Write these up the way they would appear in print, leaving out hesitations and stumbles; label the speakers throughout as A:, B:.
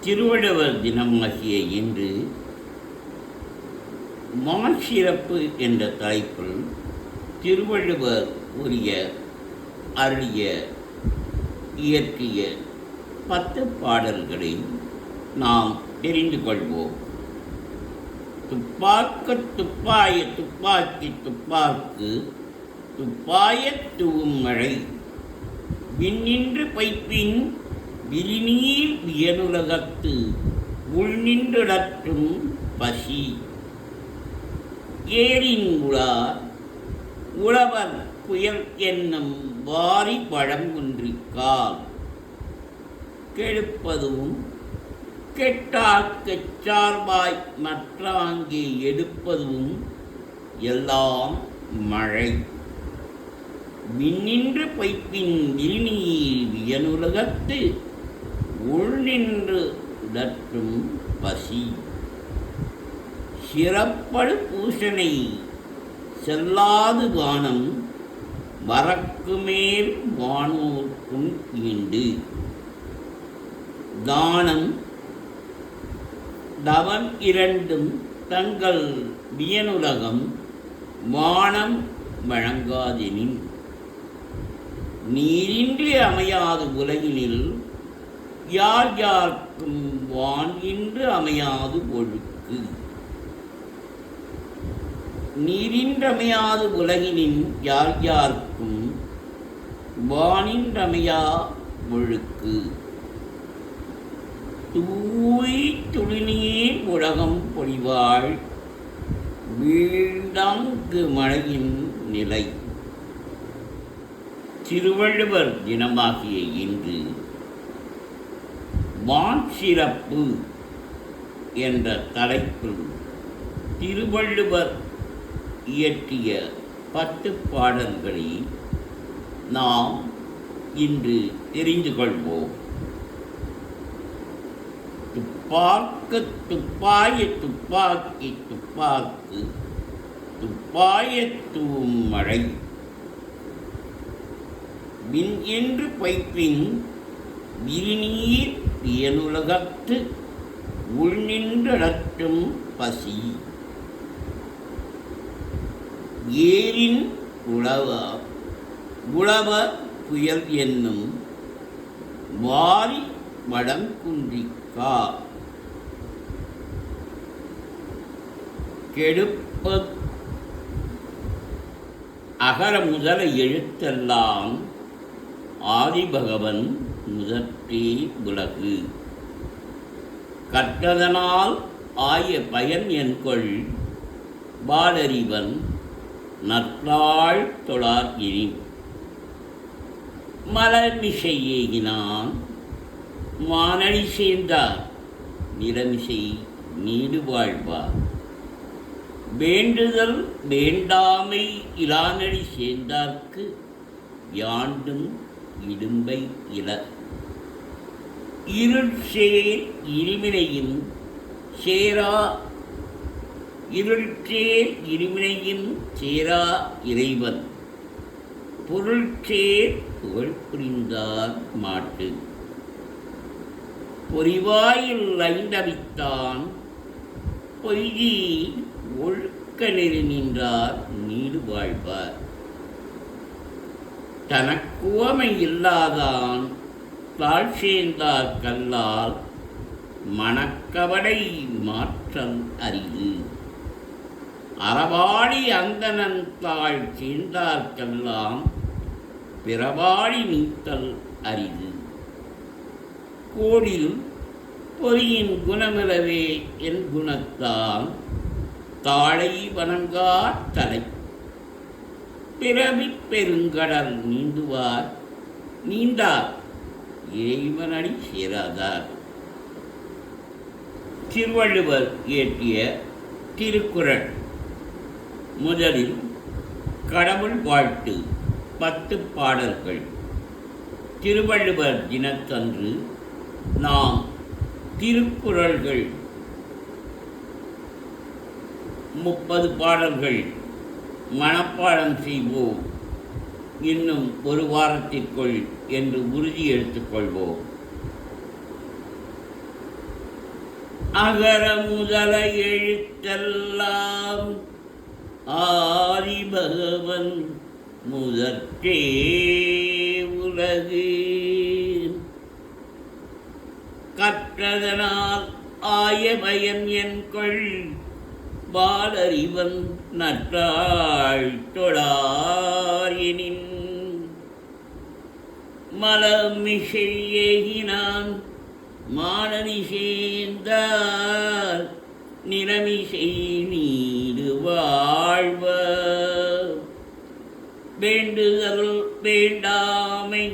A: திருவள்ளுவர் தினமாகிய இன்று மாசிறப்பு என்ற தலைப்பில் திருவள்ளுவர் உரிய அருளிய இயற்றிய 10 பாடல்களை நாம் தெரிந்து கொள்வோம். துப்பாக்கு துப்பாய துப்பாக்கி துப்பாக்கு துப்பாய தூவும் மழை விண்ணின்று பைப்பின் விரிநீர் வியனுலகத்து உள்நின்றுடற்றும் பசி ஏரின் உளார் உழவர் புயல் என்னும் வாரி பழங்குன்றிக்கால் கெடுப்பதும் கெட்டார்க்குச் சார்பாய் மற்றாங்கே எடுப்பதும் எல்லாம் மழை விண்ணின்று பைப்பின் விரிநீர் வியனுலகத்து உள்நின்று உடற்றும் பசி சிறப்படு பூசனை செல்லாது வானம் வரக்கு மேல் வானோர்க்கும் ஈண்டு தானம் தவம் இரண்டும் தங்கள் வியனுலகம் வானம் வழங்காதெனின் நீரின்றி அமையாது உலகினில் யார் யார்க்கும் வான் இன்று அமையாது ஒழுக்கு நீரின்றமையாது உலகினின் யார் யார்க்கும் வானின்றமையா ஒழுக்கு தூய் துளிநீர் உலகம் பொழிவாள் வீழ்ந்தாங்கு மழையின் நிலை. திருவள்ளுவர் தினமாகிய இன்று வான் சிறப்பு என்ற தலைப்பில் திருவள்ளுவர் இயற்றிய 10 பாடல்களை நாம் இன்று தெரிந்து கொள்வோம். துப்பாக்கு துப்பாய துப்பாக்கி துப்பாக்கு துப்பாய தூவும் மழை விண் என்று பைப்பின் விரிநீர் வியனுலகத்து உள்நின்றடற்றும் பசி ஏரின் உழவ புயல் என்னும் வாரி வடங்குன்றிக்கா கெடுப்ப அகர முதல எழுத்தெல்லாம் ஆதிபகவன் முதற்றே உலகு கற்றதனால் ஆய பயன் என்கொள் பாலறிவன் நற்றாள் தொழார் இனி மலர்மிசை ஏகினான் மானடி சேர்ந்தார் நிலமிசை நீடு வாழ்வார் வேண்டுதல் வேண்டாமை இலானடி சேர்ந்தார்க்கு யாண்டும் இடும்பை இல இருள் சேர் இருவினையும் சேரா இருள்சேர் இருவினையும் சேரா இறைவன் பொருள்சேர் புகழ் புரிந்தார் மாட்டு பொறிவாயில் ஐந்தவித்தான் பொய்தி ஒழுக்க நெறி நின்றார் நீடு வாழ்வார் தனக்குவமை இல்லாதான் தாழ் சேர்ந்தார் கல்லால் மணக்கவடை மாற்றல் அரிது அறவாடி அந்தனன் தாழ் சேர்ந்தார்க்கெல்லாம் பிறவாடி நீத்தல் அரிது கோடில் பொறியின் குணமிலவே என் குணத்தான் தாழை வணங்கா தலை பிறவிப் பெருங்கடல் நீந்துவார் நீந்தார் இறைவனடி சேராதார். திருவள்ளுவர் இயற்றிய திருக்குறள். முதலில் கடவுள் வாழ்த்து 10 பாடல்கள். திருவள்ளுவர் தினத்தன்று நாம் திருக்குறள்கள் 30 பாடல்கள் மனப்பாடம் செய்வோம். இன்னும் ஒரு வாரத்திற்குள் என்று உறுதி எடுத்துக்கொள்வோம். அகர முதல எழுத்தெல்லாம் ஆதி பகவன் முதற்றே உலகு. கற்றதனால் ஆய பயன் என்கொள் பாலறிவன் நற்றாள் தொழாரினின். மலமிசை ஏகினான் மானனி சேர்ந்தார் நிலமிசை நீடு வாழ்வ. வேண்டுதல் வேண்டாமை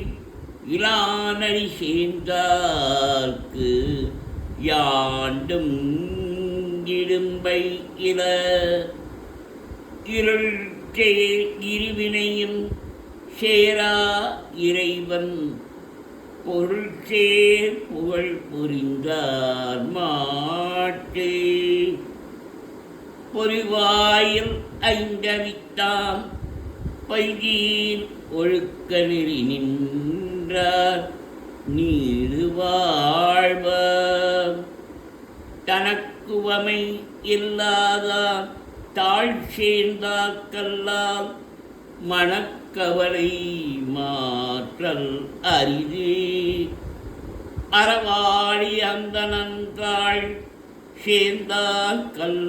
A: இலானடி சேர்ந்தார்க்கு யாண்டும் இடும்பை இல. இருள் இருவினையும் சேரா இறைவன் பொருள் சேர் புகழ் புரிந்தார் மாட்டு. பொறிவாயில் ஐந்தவித்தான் பைகீர் ஒழுக்க நெறி நின்றார் நீடு வாழ்வார். தனக்குவமை இல்லாதார் தாழ் சேர்ந்தார்கல்லால் மனக்கவலை மாற்றல் அரிது. அறவாடி அந்த நன்றாள் சேர்ந்தார்கல்லாம்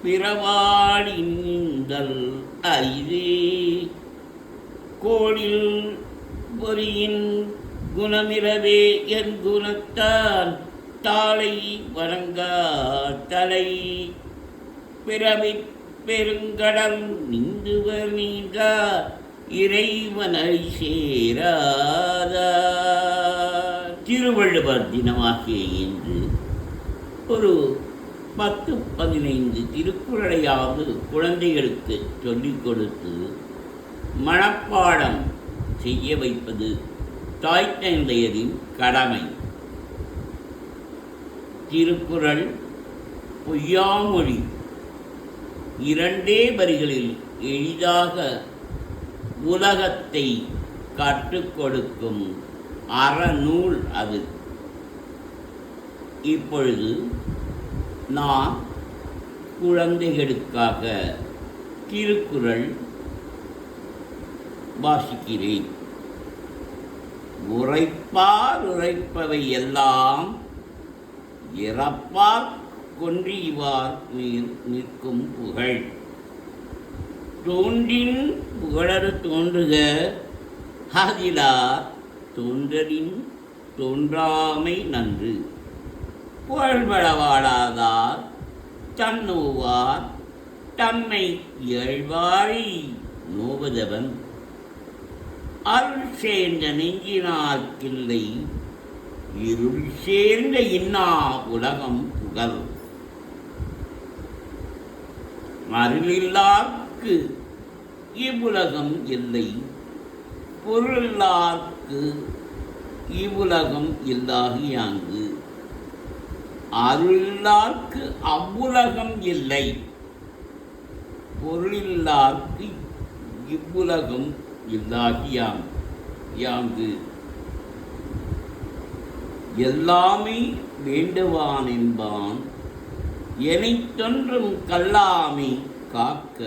A: பிறவாடி நீந்தல் அரிது. கோடில் பொறியின் குணமிரவே என் குணத்தான் தாளை வணங்கா தலை. பிறவி பெருங்கடல் நீந்துவர் நீங்கா இறைவனை சேராதார். திருவள்ளுவர் தினமாகிய இன்று ஒரு 10-15 திருக்குறளையாவது குழந்தைகளுக்கு சொல்லிக் கொடுத்து மனப்பாடம் செய்ய வைப்பது தாய் தந்தையரின் கடமை. திருக்குறள் பொய்யாமொழி 2 வரிகளில் எளிதாக உலகத்தை கற்றுக் கொடுக்கும் அறநூல் அது. இப்பொழுது நான் குழந்தைகளுக்காக திருக்குறள் வாசிக்கிறேன். உரைப்பார் உரைப்பவை எல்லாம் இறப்பார் கொன்றிவார் மேல் நிற்கும் புகழ். தோன்றின் புகழறு தோன்றுக அதிலார் தோன்றலின் தோன்றாமை நன்று. புகழ்படவாடாதார் தன்னோவார் தம்மை இயல்வாரை நோவதவன். அருள் சேர்ந்த நெஞ்சினார்க்கில்லை இருள் சேர்ந்த இன்னா உலகம் புகழ். அருளில்லார்க்கு இவ்வுலகம் இல்லை பொருளில்லார்க்கு இவ்வுலகம் இல்லாகியாங்கு. அருளில்லார்க்கு அவ்வுலகம் இல்லை பொருளில்லார்க்கு இவ்வுலகம் இல்லாகியாங்கு. எல்லாமே வேண்டுவான் என்பான் எனைத் தொன்றும் கல்லாமை காக்க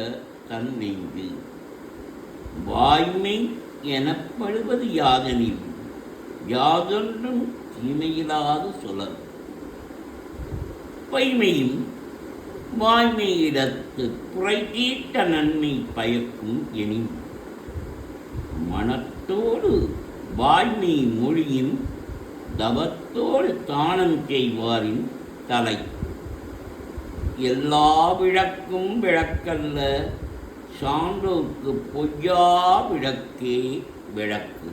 A: தன்னைந்து. வாய்மை எனப்படுவது யாதெனில் யாதொன்றும் தீமையிலாத சொலர். பொய்மையும் வாய்மையிடத்து குறை தீட்ட நன்மை பயக்கும் எனின். மனத்தோடு வாய்மை மொழியின் தவத்தோடு தானம் செய்வாரின் தலை. எல்லா விளக்கும் விளக்கல்ல சான்றோர்க்கு பொய்யா விளக்கே விளக்கு.